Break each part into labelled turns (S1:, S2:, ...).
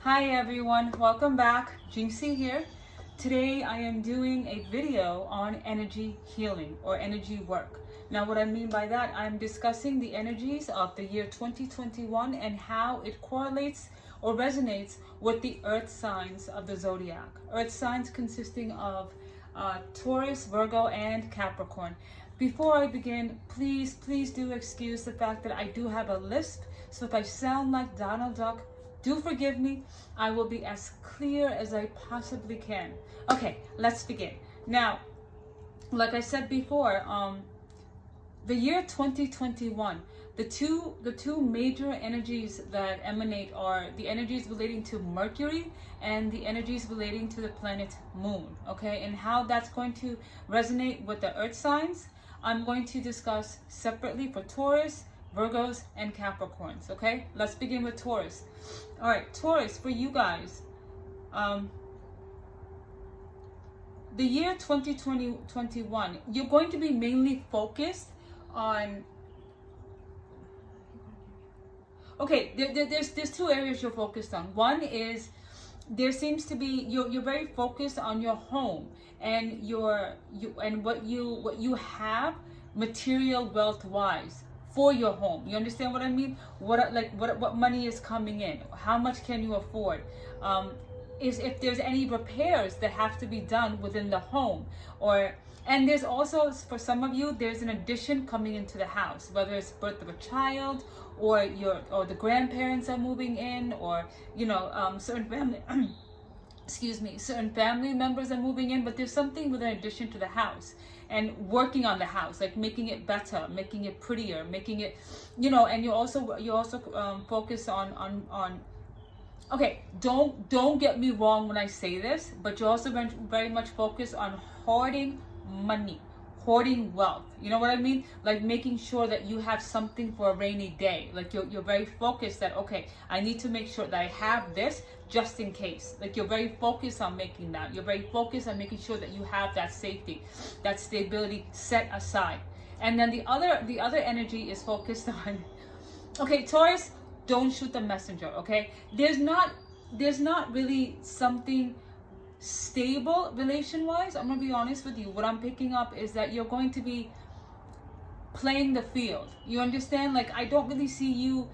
S1: Hi everyone, welcome back. Jinxie here. Today I am doing a video on energy healing or energy work. Now what I mean by that, I'm discussing the energies of the year 2021 and how it correlates or resonates with the earth signs of the zodiac. Earth signs consisting of Taurus, Virgo, and Capricorn. Before I begin, please do excuse the fact that I do have a lisp. So if I sound like Donald Duck, do forgive me. I will be as clear as I possibly can. Okay, let's begin. Now, like I said before, the year 2021, the two major energies that emanate are the energies relating to Mercury and the energies relating to the planet Moon, okay? And how that's going to resonate with the earth signs, I'm going to discuss separately for Taurus, Virgos, and Capricorns, okay? Let's begin with Taurus. All right, Taurus, for you guys, the year 2021, you're going to be mainly focused on, okay, there's two areas you're focused on. One is there seems to be you're very focused on your home and what you have material wealth wise for your home. You understand what I mean? What money is coming in? How much can you afford? Is if there's any repairs that have to be done within the home, and there's also, for some of you, there's an addition coming into the house, whether it's birth of a child or the grandparents are moving in, or certain family certain family members are moving in, but there's something with an addition to the house and working on the house, like making it better, making it prettier, making it, and you also focus on okay, don't get me wrong when I say this, but you're also very much focused on hoarding money, hoarding wealth. You know what I mean? Like making sure that you have something for a rainy day. Like you're very focused that, okay, I need to make sure that I have this just in case. Like you're very focused on making that. You're very focused on making sure that you have that safety, that stability set aside. And then the other energy is focused on, okay, Taurus, don't shoot the messenger, okay? There's not really something stable relation-wise. I'm gonna be honest with you. What I'm picking up is that you're going to be playing the field. You understand? Like I don't really see you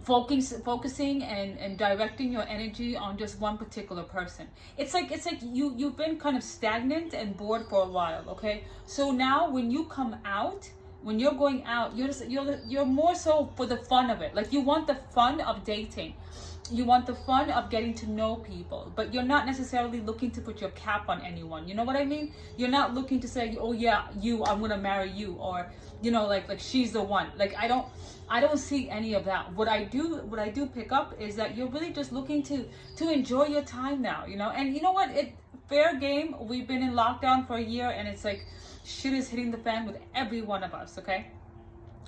S1: focusing and directing your energy on just one particular person. It's like you've been kind of stagnant and bored for a while, okay? So now when you come out, when you're going out, you're more so for the fun of it. Like you want the fun of dating. You want the fun of getting to know people, but you're not necessarily looking to put your cap on anyone. You know what I mean? You're not looking to say, oh yeah, I'm gonna marry you, or like she's the one. Like I don't see any of that. What I do pick up is that you're really just looking to enjoy your time now, and you know what? Fair game. We've been in lockdown for a year, and it's like shit is hitting the fan with every one of us, okay?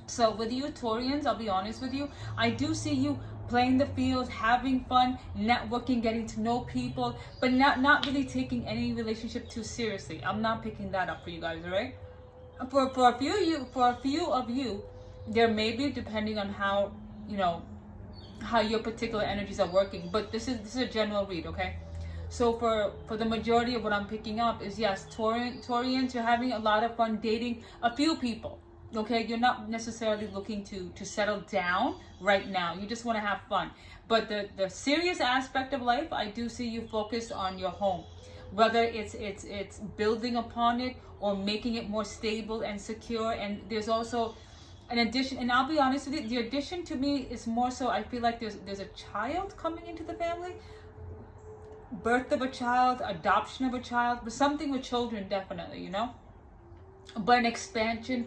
S1: So with you Taurians, I'll be honest with you, I do see you playing the field, having fun, networking, getting to know people, but not really taking any relationship too seriously. I'm not picking that up for you guys, all right? For a few of you, there may be, depending on how your particular energies are working, but this is a general read, okay? So for the majority of what I'm picking up is, yes, Taurians, you're having a lot of fun dating a few people. Okay, you're not necessarily looking to settle down right now. You just want to have fun. But the serious aspect of life, I do see you focused on your home, whether it's building upon it or making it more stable and secure. And there's also an addition. And I'll be honest with you, the addition to me is more so, I feel like there's a child coming into the family. Birth of a child, adoption of a child, but something with children, definitely, but an expansion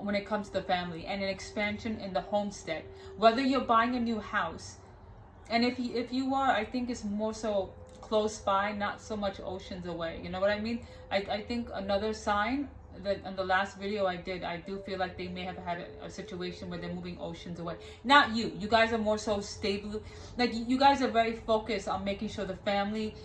S1: when it comes to the family, and an expansion in the homestead, whether you're buying a new house, and if you are, I think it's more so close by, not so much oceans away. You know what I mean? I think another sign in the last video I did, I do feel like they may have had a situation where they're moving oceans away. Not you. You guys are more so stable. Like you guys are very focused on making sure the family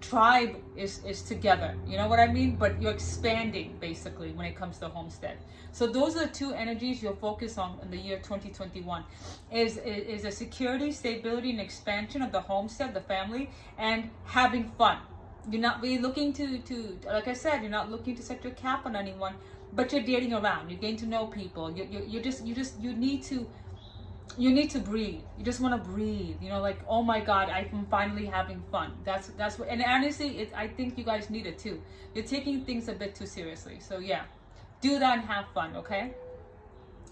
S1: tribe is together. You know what I mean? But you're expanding basically when it comes to homestead. So those are the two energies you'll focus on in the year 2021. Is a security, stability, and expansion of the homestead, the family, and having fun. You're not really looking to like I said, you're not looking to set your cap on anyone, but you're dating around. You're getting to know people. You need to breathe. You just want to breathe. You know, like, oh my God, I'm finally having fun. That's what. And honestly, I think you guys need it too. You're taking things a bit too seriously. So yeah, do that and have fun. Okay.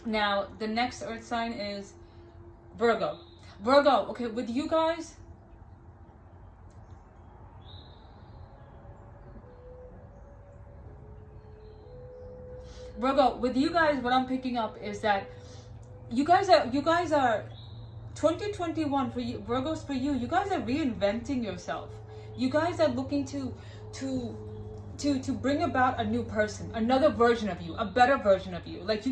S1: Now the next earth sign is Virgo. Virgo. Okay, with you guys. Virgo, with you guys, what I'm picking up is that you guys are 2021 for you, Virgos, for you guys are reinventing yourself. You guys are looking to bring about a new person, another version of you, a better version of you. Like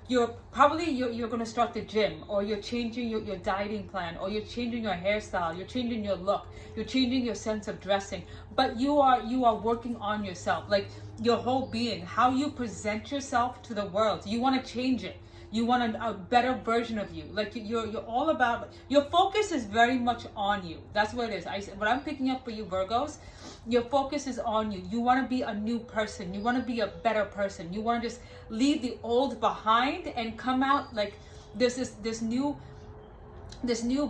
S1: you're probably going to start the gym, or you're changing your dieting plan, or you're changing your hairstyle, you're changing your look, you're changing your sense of dressing. But you are working on yourself, like your whole being, how you present yourself to the world. You want to change it. You want a better version of you. Like you're all about, your focus is very much on you. That's what it is. What I'm picking up for you Virgos, your focus is on you. You want to be a new person. You want to be a better person. You want to just leave the old behind and come out like this new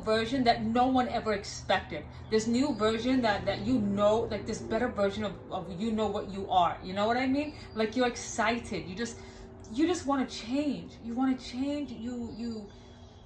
S1: version that no one ever expected. This new version that you know, like this better version of you know what you are. You know what I mean? Like you're excited. You just want to change. You want to change. You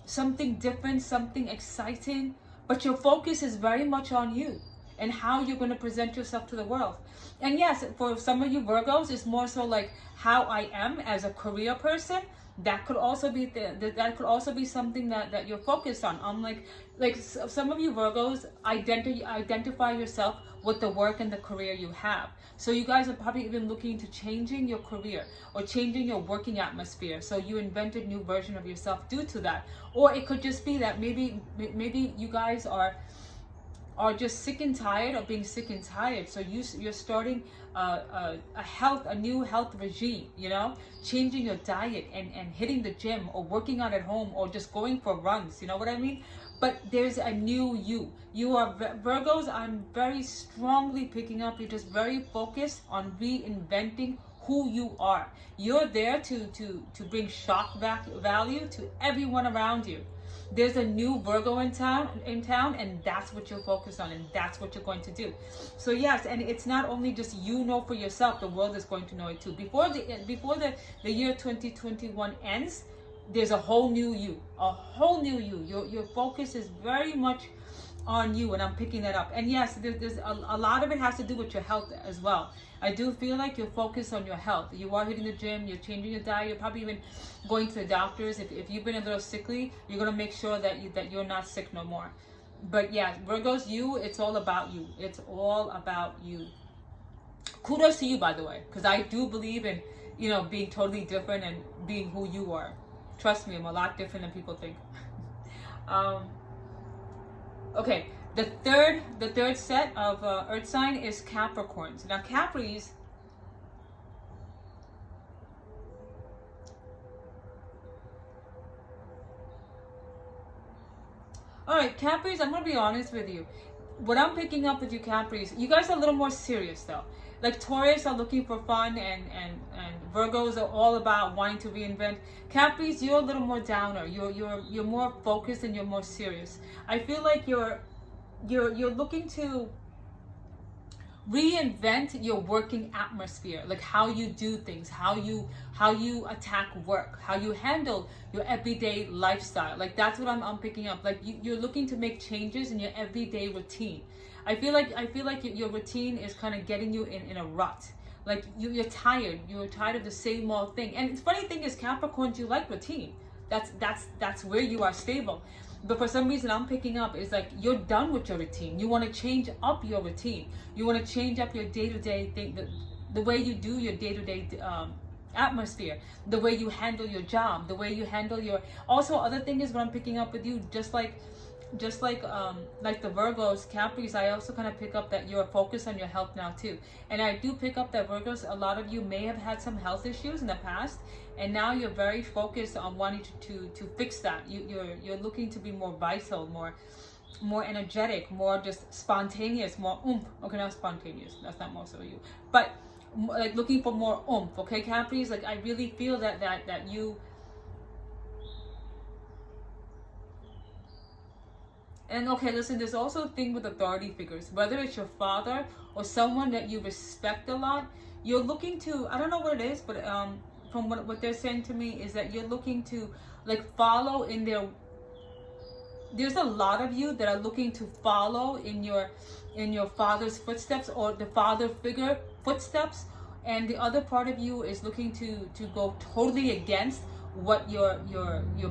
S1: something different, something exciting. But your focus is very much on you and how you're going to present yourself to the world. And yes, for some of you Virgos, it's more so like how I am as a career person. That could also be that could also be something that you're focused on. Like some of you Virgos identify yourself with the work and the career you have. So you guys are probably even looking to changing your career or changing your working atmosphere. So you invented a new version of yourself due to that. Or it could just be that maybe you guys are just sick and tired of being sick and tired. So you're starting a new health regime, you know, changing your diet and hitting the gym or working out at home or just going for runs. You know what I mean? But there's a new you. You are Virgos. I'm very strongly picking up. You're just very focused on reinventing who you are. You're there to bring shock value to everyone around you. There's a new Virgo in town, and that's what you're focused on, and that's what you're going to do. So yes, and it's not only just you know for yourself, the world is going to know it too. Before the year 2021 ends, there's a whole new you, a whole new you. Your focus is very much on you, and I'm picking that up. And yes, there's a lot of it has to do with your health as well. I do feel like you're focused on your health. You are hitting the gym, you're changing your diet, you're probably even going to the doctors. If you've been a little sickly, you're going to make sure that you're not sick no more. But yeah, Virgos, it's all about you. It's all about you. Kudos to you, by the way, because I do believe in, you know, being totally different and being who you are. Trust me, I'm a lot different than people think. Okay, the third set of earth sign is Capricorns. Now Capris, all right, Capris, I'm gonna be honest with you. What I'm picking up with you Capris, you guys are a little more serious though. Like Taurus are looking for fun, and Virgos are all about wanting to reinvent. Capris, you're a little more downer. You're more focused and you're more serious. I feel like you're looking to reinvent your working atmosphere, like how you do things, how you attack work, how you handle your everyday lifestyle. Like that's what I'm picking up. Like you're looking to make changes in your everyday routine. I feel like your routine is kind of getting you in a rut. Like you're tired. You're tired of the same old thing. And the funny thing is, Capricorns, you like routine. That's where you are stable. But for some reason, I'm picking up is like you're done with your routine. You want to change up your routine. You want to change up your day-to-day thing, the way you do your day-to-day atmosphere, the way you handle your job, the way you handle your, also other thing is what I'm picking up with you, just like the Virgos, Capris, I also kind of pick up that you're focused on your health now too. And I do pick up that Virgos, a lot of you may have had some health issues in the past, and now you're very focused on wanting to fix that. You're looking to be more vital, more energetic, more just spontaneous, more oomph. Okay, not spontaneous, that's not most of you, but like looking for more oomph. Okay, Capris, like I really feel that you. And okay, listen, there's also a thing with authority figures, whether it's your father or someone that you respect a lot. You're looking to, I don't know what it is, but from what they're saying to me is that you're looking to like follow in their, there's a lot of you that are looking to follow in your father's footsteps, or the father figure footsteps, and the other part of you is looking to go totally against what your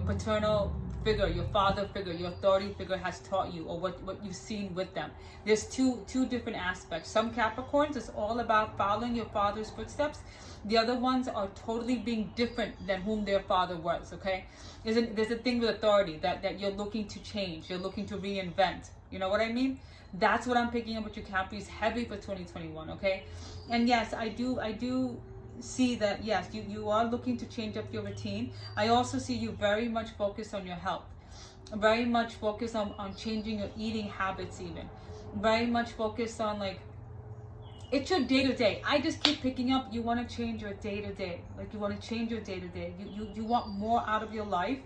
S1: paternal figure, your father figure, your authority figure has taught you, or what you've seen with them. There's two different aspects. Some Capricorns, it's all about following your father's footsteps. The other ones are totally being different than whom their father was, okay? There's a thing with authority that you're looking to change, you're looking to reinvent. You know what I mean? That's what I'm picking up with your Capris heavy for 2021, okay? And yes, I do see that, yes, you are looking to change up your routine. I also see you very much focused on your health, very much focused on changing your eating habits, even very much focused on like, it's your day-to-day. I just keep picking up, you want to change your day-to-day. Like you want to change your day-to-day. You want more out of your life.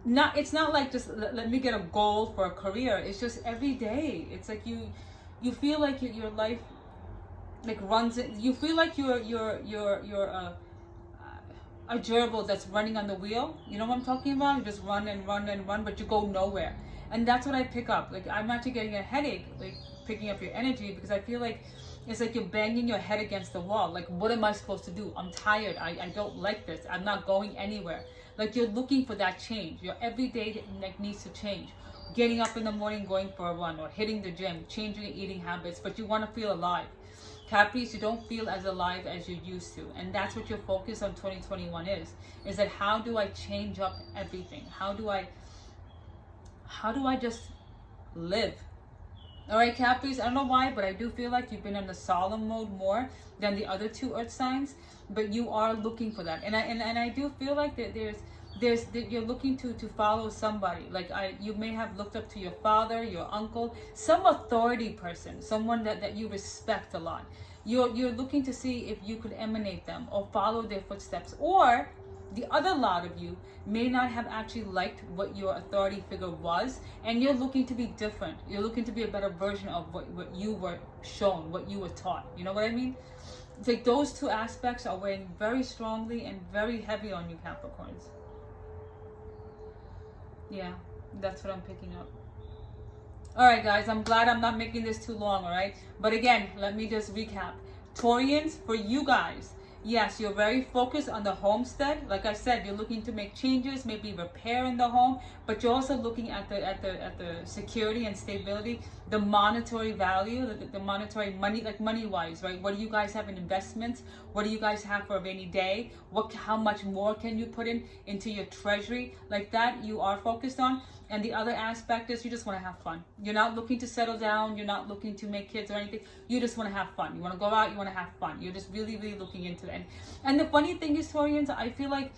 S1: It's not like just let me get a goal for a career. It's just every day. It's like you feel like your life like runs it. You feel like you're a gerbil that's running on the wheel. You know what I'm talking about? You just run and run and run, but you go nowhere. And that's what I pick up. Like I'm actually getting a headache, like picking up your energy, because I feel like it's like you're banging your head against the wall. Like, what am I supposed to do? I'm tired. I don't like this. I'm not going anywhere. Like you're looking for that change. Your everyday like needs to change. Getting up in the morning, going for a run, or hitting the gym, changing your eating habits, but you want to feel alive. Capris, you don't feel as alive as you used to, and that's what your focus on 2021 is that how do I change up everything? How do I just live? All right, Capris, I don't know why, but I do feel like you've been in the solemn mode more than the other two earth signs, but you are looking for that. And I do feel like that you're looking to follow somebody. Like you may have looked up to your father, your uncle, some authority person, someone that you respect a lot. You're looking to see if you could emanate them or follow their footsteps. Or the other lot of you may not have actually liked what your authority figure was, and you're looking to be different. You're looking to be a better version of what you were shown, what you were taught. You know what I mean? It's like those two aspects are weighing very strongly and very heavy on you, Capricorns. Yeah, that's what I'm picking up. All right, guys, I'm glad I'm not making this too long, all right? But again, let me just recap. Taurians, for you guys, yes, you're very focused on the homestead. Like I said, you're looking to make changes, maybe repair in the home, but you're also looking at the security and stability, the monetary value, the monetary money, like money-wise, right? What do you guys have in investments? What do you guys have for a rainy day? How much more can you put into your treasury? Like that, you are focused on. And the other aspect is you just want to have fun. You're not looking to settle down. You're not looking to make kids or anything. You just want to have fun. You want to go out. You want to have fun. You're just really, really looking into it. And the funny thing is, Taurians, I feel like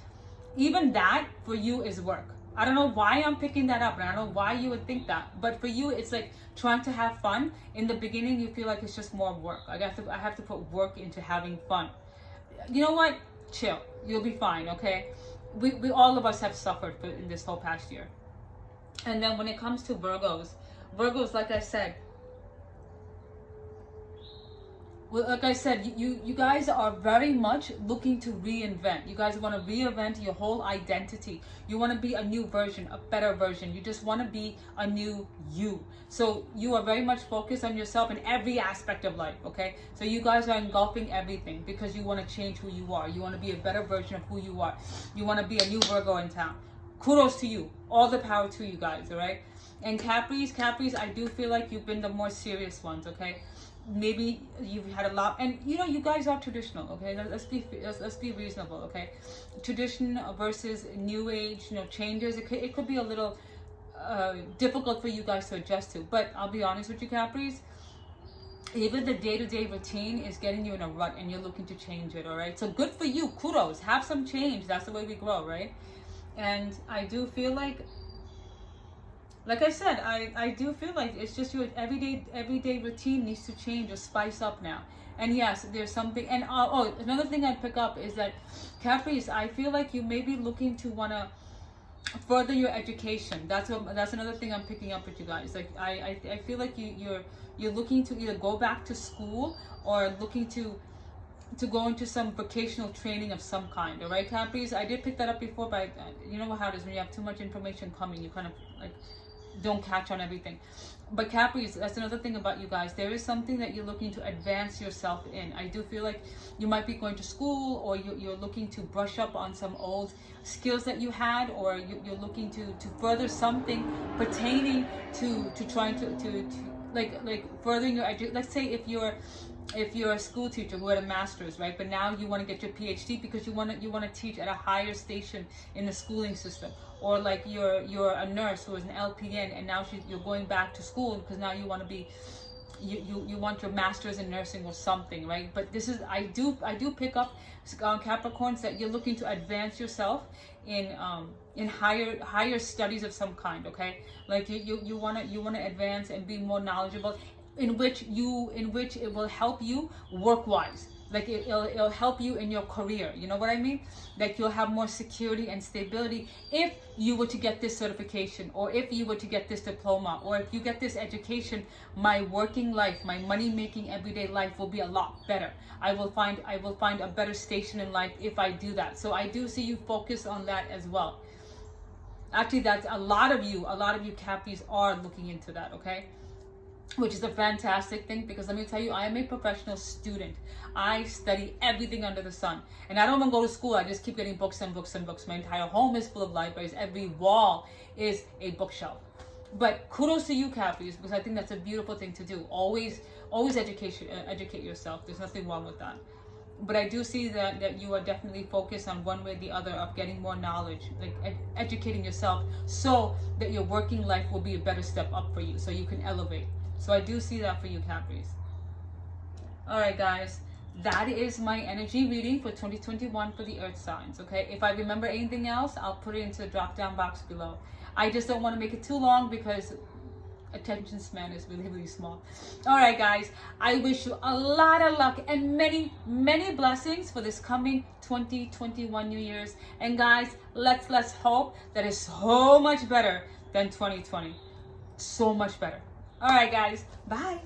S1: even that for you is work. I don't know why I'm picking that up, and I don't know why you would think that. But for you, it's like trying to have fun. In the beginning, you feel like it's just more work. I have to put work into having fun. You know what? Chill. You'll be fine, okay? We all of us have suffered in this whole past year. And then when it comes to Virgos, like I said, you guys are very much looking to reinvent. You guys want to reinvent your whole identity. You want to be a new version, a better version. You just want to be a new you. So you are very much focused on yourself in every aspect of life, okay? So you guys are engulfing everything because you want to change who you are. You want to be a better version of who you are. You want to be a new Virgo in town. Kudos to you. All the power to you guys, all right? And Capris, I do feel like you've been the more serious ones, okay? maybe you've had a lot, and you know, you guys are traditional, okay? Let's be reasonable, okay? Tradition versus new age, you know, changes. It could be a little difficult for you guys to adjust to. But I'll be honest with you, Capris, even the day-to-day routine is getting you in a rut and you're looking to change it. All right, so good for you. Kudos. Have some change. That's the way we grow, right? And I do feel like I said, I do feel like it's just your everyday routine needs to change or spice up now. And yes, there's something. And another thing I pick up is that, Capris, I feel like you may be looking to want to further your education. That's another thing I'm picking up with you guys. Like I feel like you're looking to either go back to school or looking to go into some vocational training of some kind. All right, Capris, I did pick that up before, but you know how it is when you have too much information coming, you kind of like don't catch on everything. But Capris, that's another thing about you guys. There is something that you're looking to advance yourself in. I do feel like you might be going to school, or you're looking to brush up on some old skills that you had, or you're looking to further something pertaining to trying to like furthering your education. Let's say if you're a school teacher who had a master's, right? But now you want to get your PhD because you want to teach at a higher station in the schooling system. Or like you're a nurse who is an LPN, and now you're going back to school because now you want to be you want your master's in nursing or something, right? But this is I do pick up Capricorns that you're looking to advance yourself in higher studies of some kind, okay? Like you want to advance and be more knowledgeable, in which it will help you work-wise. Like it'll help you in your career. You know what I mean? Like you'll have more security and stability if you were to get this certification, or if you were to get this diploma, or if you get this education. My working life, my money-making everyday life will be a lot better. I will find a better station in life if I do that. So I do see you focus on that as well. Actually, that's a lot of you Cappies are looking into that, okay? Which is a fantastic thing, because let me tell you, I am a professional student. I study everything under the sun. And I don't even go to school. I just keep getting books and books and books. My entire home is full of libraries. Every wall is a bookshelf. But kudos to you, Cappies, because I think that's a beautiful thing to do. Always educate yourself. There's nothing wrong with that. But I do see that you are definitely focused on one way or the other of getting more knowledge, like educating yourself, so that your working life will be a better step up for you, so you can elevate. So I do see that for you, Capris. All right, guys. That is my energy reading for 2021 for the Earth signs, okay? If I remember anything else, I'll put it into the drop-down box below. I just don't want to make it too long because attention span is really, really small. All right, guys. I wish you a lot of luck and many, many blessings for this coming 2021 New Year's. And guys, let's hope that it's so much better than 2020. So much better. All right, guys. Bye.